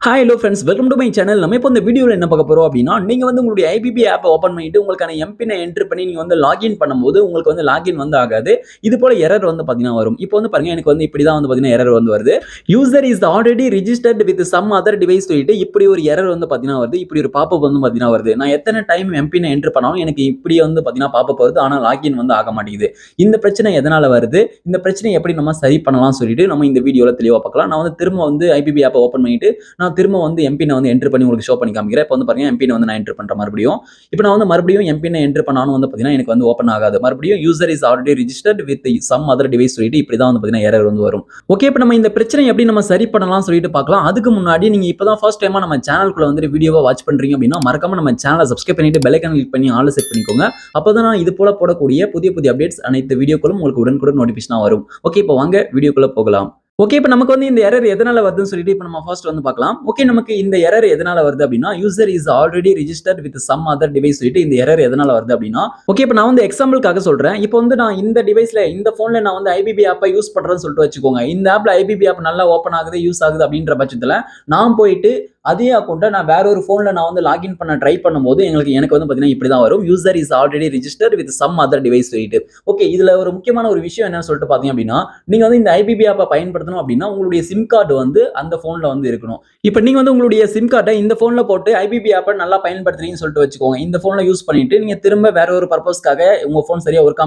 Hi hello friends, welcome to my channel. நம்ம இப்போ இந்த வீடியோவில் என்ன பார்க்க போறோம் அப்படின்னா, நீங்க வந்து உங்களுடைய ஐபிபி ஆப்பை ஓப்பன் பண்ணிட்டு உங்களுக்கான எம்பினை என்டர் பண்ணி நீங்க வந்து லாகின் பண்ணும்போது உங்களுக்கு வந்து லாகின் வந்து ஆகாது. இது போல எரர் வந்து பார்த்தீங்கன்னா வரும். இப்போ வந்து பாருங்க, எனக்கு வந்து இப்படி தான் வந்து பார்த்தீங்கன்னா எரர் வந்து வருது. User is already registered with some other device சொல்லிட்டு இப்படி ஒரு எரர் வந்து பார்த்தீங்கன்னா வருது. இப்படி ஒரு பாப்பப் வந்து பார்த்தீங்கன்னா வருது. நான் எத்தனை டைம் எம்பினை என்டர் பண்ணாலும் எனக்கு இப்படி வந்து பார்த்தீங்கன்னா பாப்பப் வருது. ஆனால் லாகின் வந்து ஆக மாட்டேங்குது. இந்த பிரச்சனை எதனால வருது? இந்த பிரச்சனை எப்படி நம்ம சரி பண்ணலாம் சொல்லிட்டு நம்ம இந்த வீடியோவில் தெளிவாக பார்க்கலாம். நான் வந்து திரும்ப வந்து ஐபிபி ஆப்பை ஓப்பன் பண்ணிட்டு நான் திரும்ப வந்து எம்பினை வந்து என்டர் பண்ணி உங்களுக்கு ஷோ பண்ணி காமிக்கிறேன். இப்போ வந்து பாருங்க, எம்பினை வந்து நான் என்டர் பண்ற மறுபடியும். இப்போ நான் வந்து மறுபடியும் எம்பினை என்டர் பண்ணாலும் வந்து பார்த்தீங்கன்னா எனக்கு வந்து ஓப்பன் ஆகாது. மறுபடியும் user is already registered with some other device சொல்லிட்டு இப்படி தான் வந்து பார்த்தீங்கன்னா எரர் வந்து வரும். ஓகே, இப்போ நம்ம இந்த பிரச்சனை எப்படி நம்ம சரி பண்ணலாம் சொல்லிட்டு பார்க்கலாம். அதுக்கு முன்னாடி நீங்க இப்பதான் ஃபர்ஸ்ட் டைமா நம்ம சேனலுக்குள்ள வந்து வீடியோவை வாட்ச் பண்றீங்க அப்படின்னா மறக்காம நம்ம சேனலை சப்ஸ்கிரைப் பண்ணிட்டு பெல் ஐகான் கிளிக் பண்ணி ஆல் செட் பண்ணிக்கோங்க. அப்பதான் நான் இது போல போடக்கூடிய புதிய புதிய அப்டேட்ஸ் அனைத்து வீடியோக்களும் உங்களுக்கு உடனுக்குடன் நோட்டிஃபிகேஷனா வரும். ஓகே, இப்போ வாங்க வீடியோக்குள்ள போகலாம். ஓகே, இப்போ நமக்கு வந்து இந்த எரர் எதனால வருதுன்னு சொல்லிட்டு இப்போ நம்ம ஃபர்ஸ்ட் வந்து பார்க்கலாம். ஓகே, நமக்கு இந்த எரர் எதனால வருது அப்படின்னா, user is already registered with some other device சொல்லிட்டு இந்த எரர் எதனால வருது அப்படின்னா, ஓகே இப்போ நான் வந்து எக்ஸாம்பிளுக்காக சொல்றேன். இப்போ வந்து நான் இந்த டிவைஸ்ல இந்த போன்ல நான் வந்து ஐபிபி ஆப்பை யூஸ் பண்றேன்னு சொல்லிட்டு வச்சுக்கோங்க. இந்த ஆப்ல ஐபிபி ஆப் நல்லா ஓப்பன் ஆகுது, யூஸ் ஆகுது அப்படின்ற பட்சத்துல நான் போயிட்டு அதே அக்கௌண்ட்டை நான் வேற ஒரு போன்ல நான் வந்து லாகின் பண்ண ட்ரை பண்ணும்போது எனக்கு வந்து பாத்தீங்கன்னா இப்படி தான் வரும். User is already registered with some other device சொல்லிட்டு. ஓகே, இதுல ஒரு முக்கியமான ஒரு விஷயம் என்னன்னு சொல்லிட்டு பாத்தீங்க அப்படின்னா, நீங்க வந்து இந்த ஐபிபி ஆப்பை பயன்படுத்தணும் அப்படின்னா உங்களுடைய சிம் கார்டு வந்து அந்த போன்ல வந்து இருக்கணும். இப்போ நீங்க வந்து உங்களுடைய சிம் கார்டை இந்த போன்ல போட்டு ஐபிபி ஆப்பை நல்லா பயன்படுத்துறீங்கன்னு சொல்லிட்டு வச்சுக்கோங்க. இந்த போன்ல யூஸ் பண்ணிட்டு நீங்க திரும்ப வேற ஒரு பர்பஸ்க்காக உங்க போன் சரியா ஒர்க்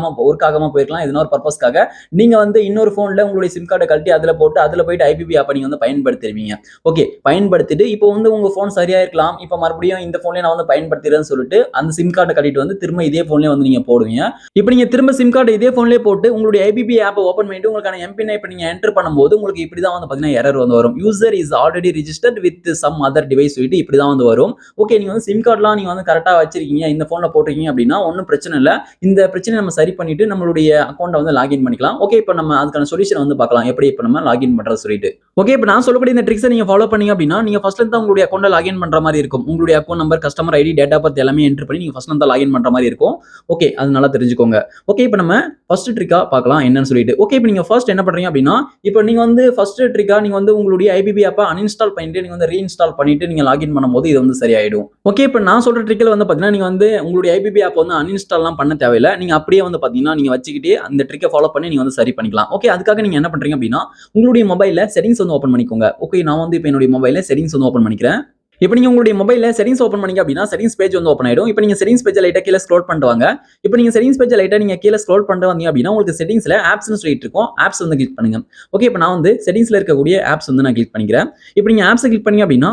ஆகாம போயிருக்கலாம். இதனால ஒரு பர்பஸ்க்காக நீங்க வந்து இன்னொரு போன்ல உங்களுடைய சிம் கார்டை கழட்டி அதுல போட்டு அதுல போயிட்டு ஐபிபி ஆப்பை நீங்க வந்து பயன்படுத்துவீங்க. ஓகே, பயன்படுத்திட்டு இப்போ வந்து உங்க போன் சரியா இருக்கலாம். இப்போ மறுபடியும் இந்த போன்ல நான் வந்து பயன்படுத்துறேன்னு சொல்லிட்டு அந்த சிம் கார்டை கட்டிட்டு வந்து திரும்ப இதே போன்லயே வந்து நீங்க போடுவீங்க. இப்போ நீங்க திரும்ப சிம் கார்டு இதே போன்லயே போட்டு உங்களுடைய ஐபிபி ஆப்பை ஓபன் பண்ணிட்டு உங்களுக்கான எம்பினை இப்போ நீங்க என்டர் பண்ணும்போது உங்களுக்கு இப்படி தான் வந்து பாத்தீங்கன்னா எரர் வந்து வரும். User is already registered with some other device சொல்லிட்டு இப்படி தான் வந்து வரும். ஓகே, நீங்க வந்து சிம் கார்டுலாம் நீங்க வந்து கரெக்டா வச்சிருக்கீங்க, இந்த போன்ல போட்டிருக்கீங்க அப்படின்னா ஒன்றும் பிரச்சனை இல்லை. இந்த பிரச்சனை நம்ம சரி பண்ணிட்டு நம்மளுடைய அக்கௌண்ட்டை வந்து லாகின் பண்ணிக்கலாம். ஓகே, இப்போ நம்ம அதுக்கான சொல்யூஷன் வந்து பார்க்கலாம், எப்படி இப்போ நம்ம லாகின் பண்றது சொல்லிட்டு. ஓகே, இப்போ நான் சொல்லக்கூடிய இந்த ட்ரிக்ஸை நீங்க ஃபாலோ பண்ணீங்க அப்படின்னா நீங்க ஃபர்ஸ்ட்ல இருந்து உங்களுடைய அக்கௌண்ட்டை லாகின் பண்ற மாதிரி இருக்கும். உங்களுடைய account number, customer ID, date of birth எல்லாமே என்டர் பண்ணி நீங்க ஃபர்ஸ்ட்ல இருந்து லாகின் பண்ற மாதிரி இருக்கும். ஓகே, அது நல்லா தெரிஞ்சுக்கோங்க. ஓகே, இப்போ நம்ம ஃபர்ஸ்ட் ட்ரிக்கா பார்க்கலாம் என்னன்னு சொல்லிட்டு. ஓகே, இப்போ நீங்க ஃபர்ஸ்ட் என்ன பண்றீங்க அப்படின்னா, இப்போ நீங்க வந்து ஃபர்ஸ்ட் ட்ரிக்கா நீங்க வந்து உங்களுடைய ஐபிபி ஆப்பை அன்இன்ஸ்டால் பண்ணிட்டு நீங்க வந்து ரீஇன்ஸ்டால் பண்ணிட்டு நீங்க லாகின் பண்ணும்போது இது வந்து சரியாயிடும். ஓகே, இப்போ நான் சொல்ற ட்ரிக்கில் வந்து பாத்தீங்கன்னா நீங்க வந்து உங்களுடைய ஐபிபி ஆப் வந்து அன்இன்ஸ்டால்லாம் பண்ண தேவையில்லை. நீங்க அப்படியே வந்து பாத்தீங்கன்னா நீங்க வச்சுக்கிட்டே அந்த ட்ரிக்கை ஃபாலோ பண்ணி நீங்க வந்து சரி பண்ணிக்கலாம். ஓகே, அதுக்காக நீங்க என்ன பண்றீங்க அப்படின்னா உங்களுடைய மொபைல்ல செட்டிங்ஸ் வந்து ஓப்பன் பண்ணிக்கோங்க. ஓகே, நான் வந்து இப்போ என்னுடைய மொபைல்ல செட்டிங்ஸ் வந்து ஓப்பன் பண்ணிக்கிறேன். இப்போ நீங்க உங்களுடைய மொபைல்ல செட்டிங்ஸ் ஓப்பன் பண்ணீங்க அப்படின்னா செட்டிங்ஸ் பேஜ் வந்து ஓப்பன் ஆயிடும். இப்போ நீங்க செட்டிங்ஸ் பேஜ் லைட்டா கீழ ஸ்க்ரோல் பண்ணிட்டு வாங்க. இப்போ நீங்க செட்டிங்ஸ் பேஜ் லைட்டா நீங்க கீழ ஸ்க்ரோல் பண்ணிட்டு வந்தீங்க அப்படின்னா உங்களுக்கு செட்டிங்ஸ்ல ஆப்ஸ்னு சொல்லிட்டு இருக்கும். ஆப்ஸ் வந்து கிளிக் பண்ணுங்க. ஓகே, இப்போ நான் வந்து செட்டிங்ஸ்ல இருக்கக்கூடிய ஆப்ஸ் வந்து நான் கிளிக் பண்ணிக்கிறேன். இப்போ நீங்க ஆப்ஸ் கிளிக் பண்ணீங்க அப்படின்னா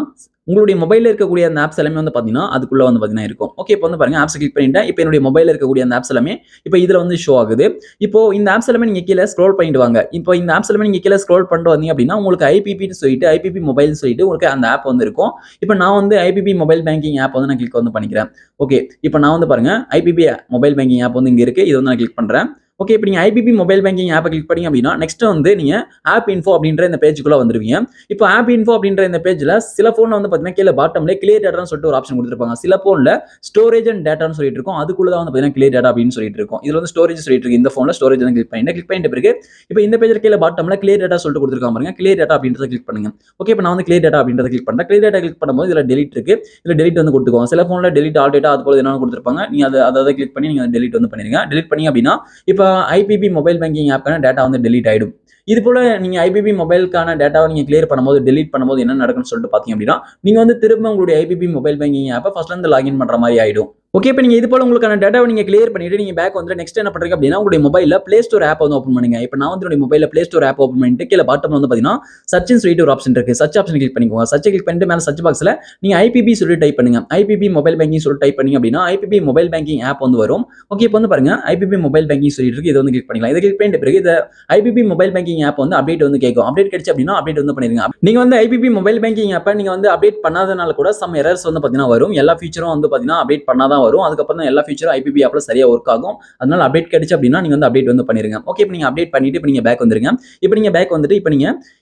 உங்களுடைய மொபைல்ல இருக்கக்கூடிய அந்த ஆப்ஸ் எல்லாமே வந்து பாத்தீங்கன்னா அதுக்குள்ள வந்து பாத்தீங்கன்னா இருக்கும். ஓகே, இப்போ வந்து பாருங்க, ஆப்ஸ் கிளிக் பண்ணிட்டேன். இப்போ என்னுடைய மொபைல்ல இருக்கக்கூடிய அந்த ஆப்ஸ் எல்லாமே இப்போ இதுல வந்து ஷோ ஆகுது. இப்போ இந்த ஆப்ஸ் எல்லாமே நீங்க கீழ ஸ்க்ரோல் பண்ணிட்டு வாங்க. இப்போ இந்த ஆப்ஸ் எல்லாமே நீங்க கீழ ஸ்க்ரோல் பண்ணிட்டு வந்தீங்க அப்படின்னா உங்களுக்கு ஐபிபின்னு சொல்லிட்டு ஐபிபி மொபைல் சொல்லிட்டு உங்களுக்கு அந்த ஆப் வந்து இருக்கும். இப்போ நான் வந்து ஐபிபி மொபைல் பேங்கிங் ஆப் வந்து நான் கிளிக் வந்து பண்ணிக்கிறேன். ஓகே, இப்போ நான் வந்து பாருங்க ஐபிபி மொபைல் பேங்கிங் ஆப் வந்து இங்க இருக்கு. இது வந்து நான் கிளிக் பண்றேன். ஓகே, இப்போ நீங்க ஐபிபி மொபைல் பேங்கிங் ஆப்பை கிளிக் பண்ணீங்க அப்படின்னா நெக்ஸ்ட் வந்து நீங்க ஆப் இன்ஃபோ அப்படின்ற இந்த பேஜுக்குள்ள வந்துருவீங்க. இப்போ ஆப் இன்ஃபோ அப்படின்ற இந்த பேஜ்ல சில போன்ல வந்து பாத்தீங்கன்னா கீழ பாட்டம்ல கிளியர் டேட்டான்னு சொல்லிட்டு ஒரு ஆப்ஷன் கொடுத்திருப்பாங்க. சில போன்ல ஸ்டோரேஜ் அண்ட் டேட்டான்னு சொல்லிட்டு இருக்கும். அதுக்குள்ள தான் வந்து பாத்தீங்கன்னா கிளியர் டேட்டா அப்படின்னு சொல்லிட்டு இருக்கும். இதுல வந்து ஸ்டோரேஜ் சொல்லிட்டு இருக்கு. இந்த போன்ல ஸ்டோரேஜ் வந்து கிளிக் பண்ணிட்ட பிறகு இப்போ இந்த பேஜ்ல கீழ பாட்டம்ல கிளியர் டேட்டா சொல்லிட்டு கொடுத்திருக்காங்க பாருங்க. கிளியர் டேட்டா அப்படின்றத கிளிக் பண்ணுங்க. ஓகே, இப்போ நான் வந்து கிளியர் டேட்டா அப்படின்றத கிளிக் பண்றேன். கிளியர் டேட்டா கிளிக் பண்ணும்போது இதுல டெலிட் இருக்கு. இதுல டெலிட் வந்து கொடுத்துக்கோங்க. சில போன்ல டெலிட் ஆல் டேட்டா அது போல என்ன கொடுத்திருப்பாங்க. நீங்க அதை கிளிக் பண்ணி நீங்க டெலிட் வந்து பண்ணிருங்க. டெலிட் பண்ணி அப்படின்னா இப்போ ஐபிபி மொபைல் பேங்கிங் ஆப்க்கான டேட்டா வந்து டெலிட் ஆயிடும். இது போல நீங்க ஐபிபி மொபைலுக்கான டேட்டாவை நீங்க கிளியர் பண்ணும்போது டெலிட் பண்ணும்போது என்ன நடக்கும்னு சொல்லிட்டு பாத்தீங்க அப்படின்னா நீங்க வந்து திரும்ப உங்களுடைய ஐபிபி மொபைல் பேங்கிங் ஆப்பை ஃபர்ஸ்ட்ல இருந்து லாகின் பண்ற மாதிரி ஆயிடும். ஓகே, இப்போ நீங்க இது போல உங்களுக்கான டேட்டாவை நீங்க கிளியர் பண்ணிட்டு நீங்க பேக் வந்து நெக்ஸ்ட் என்ன பண்றீங்க அப்படின்னா உங்களுடைய மொபைல்ல பிளே ஸ்டோர் ஆப் வந்து ஓப்பன் பண்ணுங்க. இப்போ நான் வந்து என்னுடைய மொபைல்ல பிளே ஸ்டோர் ஆப் ஓப்பன் பண்ணிட்டு கீழ பாட்டம்ல வந்து பாத்தீங்கன்னா சர்ச்னு சொல்லிட்டு ஒரு ஆப்ஷன் இருக்கு. சர்ச் ஆப்ஷன் கிளிக் பண்ணிக்கோங்க. சர்ச் கிளிக் பண்ணிட்டு மேல சர்ச் பாக்ஸ்ல நீங்க ஐபிபி சொல்லி டைப் பண்ணுங்க. ஐபிபி மொபைல் பேங்கிங் சொல்லி டைப் பண்ணீங்க அப்படின்னா ஐபிபி மொபைல் பேங்கிங் ஆப் வந்து வரும். ஓகே, இப்போ வந்து பாருங்க ஐபிபி மொபைல் பேங்கிங் சொல்லிட்டு இருக்கு. இது வந்து கிளிக் பண்ணிக்கலாம். இதை கிளிக் பண்ணிட்ட பிறகு இந்த ஐபிபி மொபைல் பேங்கிங் ஆப் வந்து அப்டேட் வந்து கேட்கும். அப்டேட் கிடைச்சு அப்படின்னா அப்டேட் வந்து பண்ணிருங்க. நீங்க வந்து ஐபிபி மொபைல் பேங்கிங் ஆப்பை நீங்க வந்து அப்டேட் பண்ணாதனால கூட சம் எரர்ஸ் வந்து பாத்தீங்கன்னா வரும். எல்லா ஃபீச்சரும் வந்து பாத்தீங்கன்னா அப்டேட் பண்ணாதான் வரும். அதுக்கப்புறம் தான் எல்லா ஃபீச்சரும் ஐபிபி ஆப்ல சரியா ஒர்க் ஆகும். அதனால அப்டேட் கிடைச்சு அப்படின்னா நீங்க வந்து அப்டேட் வந்து பண்ணிருங்க. ஓகே, இப்போ நீங்க அப்டேட் பண்ணிட்டு இப்போ நீங்க பேக் வந்துருங்க. இப்போ நீங்க பேக் வந்துட்டு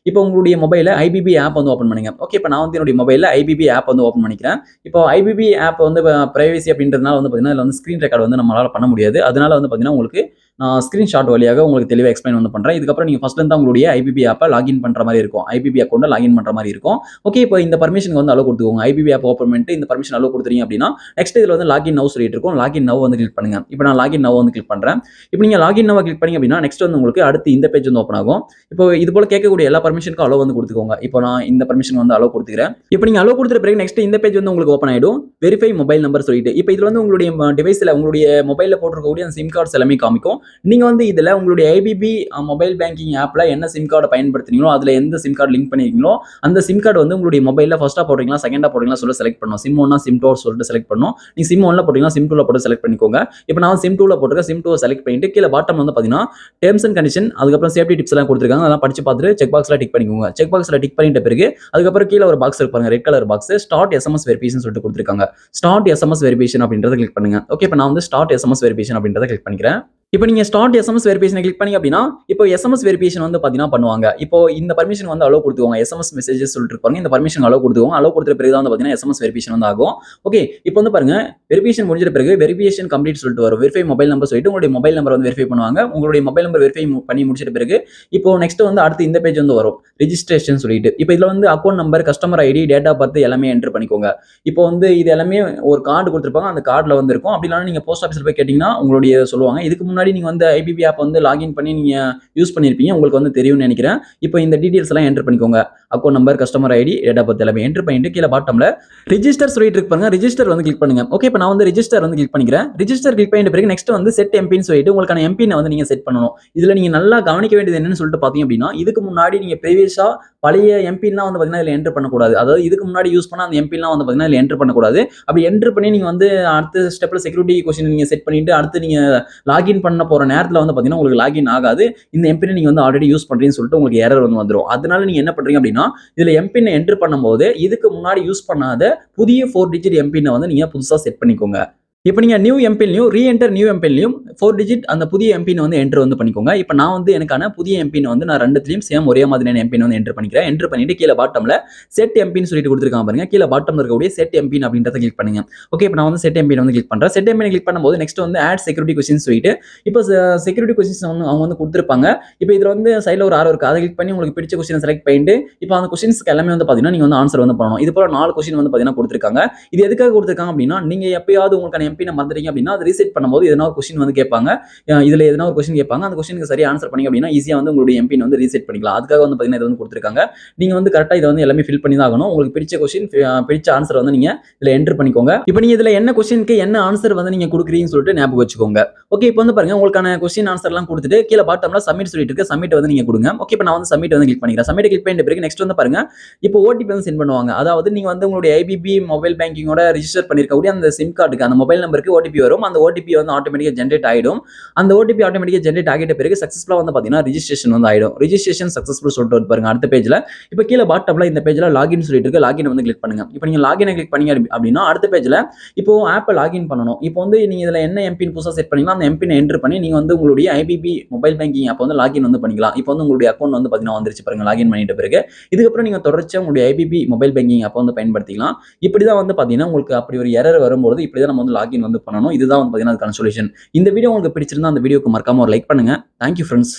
இப்போ உங்களுடைய மொபைல்ல ஐபிபி ஆப் வந்து ஓப்பன் பண்ணுங்க. ஓகே, இப்போ நான் வந்து என்னுடைய மொபைல்ல ஐபிபி ஆப் வந்து ஓப்பன் பண்ணிக்கிறேன். இப்போ ஐபிபி ஆப் வந்து பிரைவசி அப்படின்றதுனால வந்து பாத்தீங்கன்னா இதுல வந்து ஸ்கிரீன் ரெக்கார்ட் வந்து நம்மளால பண்ண முடியாது. அதனால வந்து பாத்தீங்கன்னா உங்களுக்கு நான் ஸ்கிரீன்ஷாட் வழியாக உங்களுக்கு தெளிவாக எக்ஸ்பிளைன் வந்து பண்றேன். இதுக்கப்புறம் நீங்க ஃபர்ஸ்ட்ல இருந்து உங்களுடைய ஐபிபி ஆப்பை லாகின் பண்ற மாதிரி இருக்கும். ஐபிபி அக்கௌண்ட்டை லாகின் பண்ற மாதிரி இருக்கும். ஓகே, இப்போ இந்த பர்மிஷனுக்கு வந்து அலோ கொடுத்துக்கோங்க. ஐபிபி ஆப் ஓப்பன் பண்ணிட்டு இந்த பர்மிஷன் அலோ கொடுத்துறீங்க அப்படின்னா நெக்ஸ்ட் இதுல வந்து லாகின் நவ் சொல்லிட்டு இருக்கும். லாகின் நவ் வந்து கிளிக் பண்ணுங்க. இப்போ நான் லாகின் நவ் வந்து கிளிக் பண்றேன். இப்போ நீங்க லாகின் நவ் கிளிக் பண்ணீங்க அப்படின்னா நெக்ஸ்ட் வந்து உங்களுக்கு அடுத்து இந்த பேஜ் வந்து ஓப்பன் ஆகும். இப்போ இது போல கேட்கக்கூடிய எல்லா பர்மிஷனுக்கும் அலோ வந்து கொடுத்துக்கோங்க. இப்போ நான் இந்த பர்மிஷன் வந்து அலோ கொடுத்துக்கிறேன். இப்போ நீங்க அலோ கொடுத்த பிறகு நெக்ஸ்ட் இந்த பேஜ் வந்து உங்களுக்கு ஓப்பன் ஆயிடும். வெரிஃபை மொபைல் நம்பர் சொல்லிட்டு இப்போ இதுல வந்து உங்களுடைய டிவைஸ்ல உங்களுடைய மொபைல்ல போட்டிருக்கக்கூடிய அந்த சிம் கார்ட்ஸ் எல்லாமே காமிக்கும். நீங்க வந்து இதுல உங்களுடைய ஐபிபி மொபைல் பேங்கிங் ஆப்ல என்ன சிம் கார்டை பயன்படுத்துறீங்களோ அதுல எந்த சிம் கார்டு லிங்க் பண்ணிருக்கீங்களோ அந்த சிம் கார்டு வந்து உங்களுடைய மொபைல்ல ஃபர்ஸ்டா போடுறீங்களா செகண்டா போடுறீங்களா சொல்லி செலக்ட் பண்ணணும். சிம் 1 சிம் 2 சொல்லிட்டு செலக்ட் பண்ணணும். நீங்க சிம் 1ல போட்டீங்கன்னா சிம் 2ல போட்டு செலக்ட் பண்ணிக்கோங்க. இப்போ நான் சிம் 2ல போட்டுருக்கேன். சிம் 2 செலக்ட் பண்ணிட்டு கீழ பாட்டம் வந்து பாத்தீங்கன்னா டெர்ம்ஸ் அண்ட் கண்டிஷன் அதுக்கப்புறம் சேஃப்டி டிப்ஸ் எல்லாம் கொடுத்துருக்காங்க. அதெல்லாம் படிச்சு பார்த்துட்டு செக் பாக்ஸ்ல டிக் பண்ணிக்கோங்க. செக் பாக்ஸ்ல டிக் பண்ணிட்ட பிறகு அதுக்கப்புறம் கீழ ஒரு பாக்ஸ் இருக்கு பாருங்க, red colour box, start SMS verification சொல்லிட்டு கொடுத்துருக்காங்க. ஸ்டார்ட் எஸ்எம்எஸ் வெரிஃபிகேஷன் அப்படின்றத கிளிக் பண்ணுங்க. ஓகே, இப்போ நான் வந்து ஸ்டார்ட் எஸ்எம்எஸ் வெரிஃபிகேஷன் அப்படின்றத கிளிக் பண்ணிக்கிறேன். இப்போ நீங்க ஸ்டார்ட் எஸ்எம்எஸ் வெரிஃபிகேஷன் கிளிக் பண்ணீங்க அப்படின்னா இப்போ எஸ்எம்எஸ் வெரிஃபிகேஷன் வந்து பாத்தீங்கன்னா பண்ணுவாங்க. இப்போ இந்த பர்மிஷன் வந்து அலோ கொடுத்துக்கோங்க. எஸ்எம்எஸ் மெசேஜஸ் சொல்லிட்டு இருப்பாங்க. இந்த பர்மிஷன் அலோ கொடுத்துக்கோங்க. அலோ கொடுத்த பிறகு தான் வந்து பாத்தீங்கன்னா எஸ்எம்எஸ் வெரிஃபிகேஷன் வந்து ஆகும். ஓகே, இப்போ வந்து பாருங்க வெரிஃபிகேஷன் முடிஞ்ச பிறகு வெரிஃபிகேஷன் கம்ப்ளீட் சொல்லிட்டு வரும். வெரிஃபை மொபைல் நம்பர் சொல்லிட்டு உங்களுடைய மொபைல் நம்பர் வந்து வெரிஃபை பண்ணுவாங்க. உங்களுடைய மொபைல் நம்பர் வெரிஃபை பண்ணி முடிச்சிட்ட பிறகு இப்போ நெக்ஸ்ட் வந்து அடுத்து இந்த பேஜ் வந்து வரும், ரெஜிஸ்ட்ரேஷன் சொல்லிட்டு. இப்போ இதுல வந்து account number, customer ID, date of birth எல்லாமே என்டர் பண்ணிக்கோங்க. இப்போ வந்து இது எல்லாமே ஒரு கார்டு கொடுத்துருப்பாங்க. அந்த கார்டுல வந்து இருக்கும். அப்படி இல்லைன்னா நீங்க போஸ்ட் ஆஃபீஸ்ல போய் கேட்டீங்கன்னா உங்களுடைய சொல்லுவாங்க. இதுக்கு முன்னாடி நீங்க வந்து ஐபிபி ஆப் வந்து லாகின் பண்ணி நீங்க யூஸ் பண்ணிருப்பீங்க. உங்களுக்கு வந்து தெரியும்னு நினைக்கிறேன். இப்போ இந்த டீடைல்ஸ் எல்லாம் என்டர் பண்ணிக்கோங்க. Account number, customer ID, date of birth எல்லாமே என்டர் பண்ணிட்டு கீழ பாட்டம்ல ரிஜிஸ்டர் சொல்லிட்டு இருக்கு பாருங்க. ரிஜிஸ்டர் வந்து கிளிக் பண்ணுங்க. ஓகே, இப்போ நான் வந்து ரிஜிஸ்டர் வந்து கிளிக் பண்ணிக்கிறேன். ரிஜிஸ்டர் கிளிக் பண்ணிட்ட பிறகு நெக்ஸ்ட் வந்து செட் எம்பின்னு சொல்லிட்டு உங்களுக்கான எம்பினை வந்து நீங்க செட் பண்ணணும். இதுல நீங்க நல்லா கவனிக்க வேண்டியது என்னன்னு சொல்லிட்டு பாத்தீங்க அப்படின்னா இதுக்கு முன்னாடி நீங்க ப்ரீவியஸா பழைய எம்பின்லாம் வந்து பாத்தீங்கன்னா இதுல என்டர் பண்ணக்கூடாது. அதாவது இதுக்கு முன்னாடி யூஸ் பண்ண அந்த எம்பின்லாம் வந்து பாத்தீங்கன்னா இதுல என்டர் பண்ணக்கூடாது. அப்படி என்டர் பண்ணி நீங்க வந்து அடுத்த ஸ்டெப்ல செக்யூரிட்டி கொஸ்டின் நீங்க செட் பண்ணிட்டு அடுத்து நீங்க லாகின் பண்ண போற நேரத்துல வந்து பாத்தீங்கன்னா உங்களுக்கு லாகின் ஆகாது. இந்த எம்பினை நீங்க வந்து ஆல்ரெடி யூஸ் பண்றீங்கன்னு சொல்லிட்டு உங்களுக்கு எரர் வந்து வந்துரும். அதனால நீங்க என்ன பண்றீங்க அப்படின்னா இதுல எம்பினை என்டர் பண்ணும்போது இதுக்கு முன்னாடி யூஸ் பண்ணாத புதிய 4 டிஜிட் எம்பினை வந்து நீங்க புதுசா செட் பண்ணிக்கோங்க. இப்போ நீங்க நியூ எம்பின்லையும் ரீஎன்டர் நியூ எம்பின்லையும் 4 டிஜிட் அந்த புதிய எம்பின் வந்து என்டர் வந்து பண்ணிக்கோங்க. இப்போ நான் வந்து எனக்கான புதிய எம்பின் வந்து நான் ரெண்டுத்துலயும் சேம் ஒரே மாதிரியான எம்பின் வந்து என்டர் பண்ணிக்கிறேன். என்டர் பண்ணிட்டு கீழ பாட்டம்ல செட் எம்பின்னு சொல்லிட்டு கொடுத்துருக்காங்க பாருங்க. கீழ பாட்டம்ல இருக்கக்கூடிய செட் எம்பின் அப்படின்றத கிளிக் பண்ணுங்க. ஓகே, இப்போ நான் வந்து செட் எம்பின் வந்து கிளிக் பண்றேன். செட் எம்பின் கிளிக் பண்ணும்போது நெக்ஸ்ட் வந்து ஆட் செக்யூரிட்டி கொஸ்டின்ஸ் சொல்லிட்டு இப்போ செக்யூரிட்டி கொஸ்டின்ஸ் வந்து அவங்க வந்து கொடுத்துருப்பாங்க. இப்போ இதுல வந்து சைடுல ஒரு ஆரோ இருக்கு. அதை கிளிக் பண்ணி உங்களுக்கு பிடிச்ச கொஸ்டின் செலக்ட் பண்ணிட்டு இப்போ அந்த கொஸ்டின்ஸ்க்கு எல்லாமே வந்து பாத்தீங்கன்னா நீங்க வந்து ஆன்சர் வந்து பண்ணணும். இது போல 4 கொஸ்டின் வந்து பாத்தீங்கன்னா கொடுத்துருக்காங்க. இது எதுக்காக கொடுத்துருக்காங்க அப்படின்னா நீங்க எப்பயாவது உங்களுக்கான எம்பினை மறந்துட்டீங்க அப்படின்னா அது ரீசெட் பண்ணும்போது எதனா ஒரு கொஸ்டின் வந்து கேட்பாங்க. இதுல எதனா ஒரு கொஸ்டின் கேட்பாங்க. அந்த கொஸ்டினுக்கு சரியா ஆன்சர் பண்ணீங்க அப்படின்னா ஈஸியா வந்து உங்களுடைய எம்பின் வந்து ரீசெட் பண்ணிக்கலாம். அதுக்காக வந்து பாத்தீங்கன்னா இது வந்து கொடுத்துருக்காங்க. நீங்க வந்து கரெக்டா இதை வந்து எல்லாமே ஃபில் பண்ணி தான் ஆகணும். உங்களுக்கு பிடிச்ச கொஸ்டின் பிடிச்ச ஆன்சர் வந்து நீங்க இதுல என்டர் பண்ணிக்கோங்க. இப்போ நீங்க இதுல என்ன கொஸ்டினுக்கு என்ன ஆன்சர் வந்து நீங்க கொடுக்குறீங்கன்னு சொல்லிட்டு ஞாபகம் வச்சுக்கோங்க. ஓகே, இப்போ வந்து பாருங்க உங்களுக்கான கொஸ்டின் ஆன்சர் எல்லாம் கொடுத்துட்டு கீழ பாட்டம்ல சப்மிட் சொல்லிட்டு இருக்கு. சப்மிட் வந்து நீங்க கொடுங்க. ஓகே, இப்போ நான் வந்து சப்மிட் வந்து கிளிக் பண்ணிக்கிறேன். சப்மிட் கிளிக் பண்ணிட்ட பிறகு நெக்ஸ்ட் வந்து பாருங்க இப்போ ஓடிபி வந்து சென்ட் பண்ணுவாங்க. அதாவது நீங்க வந்து உங்களுடைய ஐபிபி மொபைல் பேங்கிங்கோட ரிஜிஸ்டர் பண்ணிருக்கக்கூடிய அந்த சிம் கார்டுக்கு அந்த மொபைல் நம்பருக்கு ஓடிபி வரும். அந்த ஓடிபி வந்து ஆட்டோமேட்டிக்கா ஜெனரேட் ஆயிடும். அந்த ஓடிபி ஆட்டோமேட்டிக்கா ஜெனரேட் ஆகிட்ட பிறகு சக்சஸ்ஃபுல்லா வந்து பாத்தீங்கன்னா ரிஜிஸ்ட்ரேஷன் வந்து ஆயிடும். ரிஜிஸ்ட்ரேஷன் சக்சஸ்ஃபுல் சொல்லிட்டு வந்து பாருங்க அடுத்த பேஜ்ல. இப்போ கீழ பாட்டம்ல இந்த பேஜ்ல லாகின் சொல்லிட்டு இருக்கு. லாகின் வந்து கிளிக் பண்ணுங்க. இப்போ நீங்க லாகினை கிளிக் பண்ணீங்க அப்படின்னா அடுத்த பேஜ்ல இப்போ ஆப்பை லாகின் பண்ணணும். இப்போ வந்து நீங்க இதுல என்ன எம்பின் புதுசா செட் பண்ணீங்களோ அந்த எம்பினை என்டர் பண்ணி நீங்க வந்து உங்களுடைய ஐபிபி மொபைல் பேங்கிங் ஆப் வந்து லாகின் வந்து பண்ணிக்கலாம். இப்போ வந்து உங்களுடைய அக்கௌண்ட் வந்து பாத்தீங்கன்னா வந்துருச்சு பாருங்க லாகின் பண்ணிட்ட பிறகு. இதுக்கப்புறம் நீங்க தொடர்ச்சியா உங்களுடைய ஐபிபி மொபைல் பேங்கிங் ஆப் வந்து பயன்படுத்திக்கலாம். இப்படிதான் வந்து பாத்தீங்கன்னா உங்களுக்கு அப்படி ஒரு எரர் வரும்போது இப்படிதான் நம்ம வந்து லாகின் வந்து பண்ணணும். இதுதான் வந்து பாத்தீங்கன்னா அதுக்கான சொல்யூஷன். இந்த வீடியோ உங்களுக்கு பிடிச்சிருந்தா அந்த வீடியோக்கு மறக்காம ஒரு லைக் பண்ணுங்க. Thank you friends.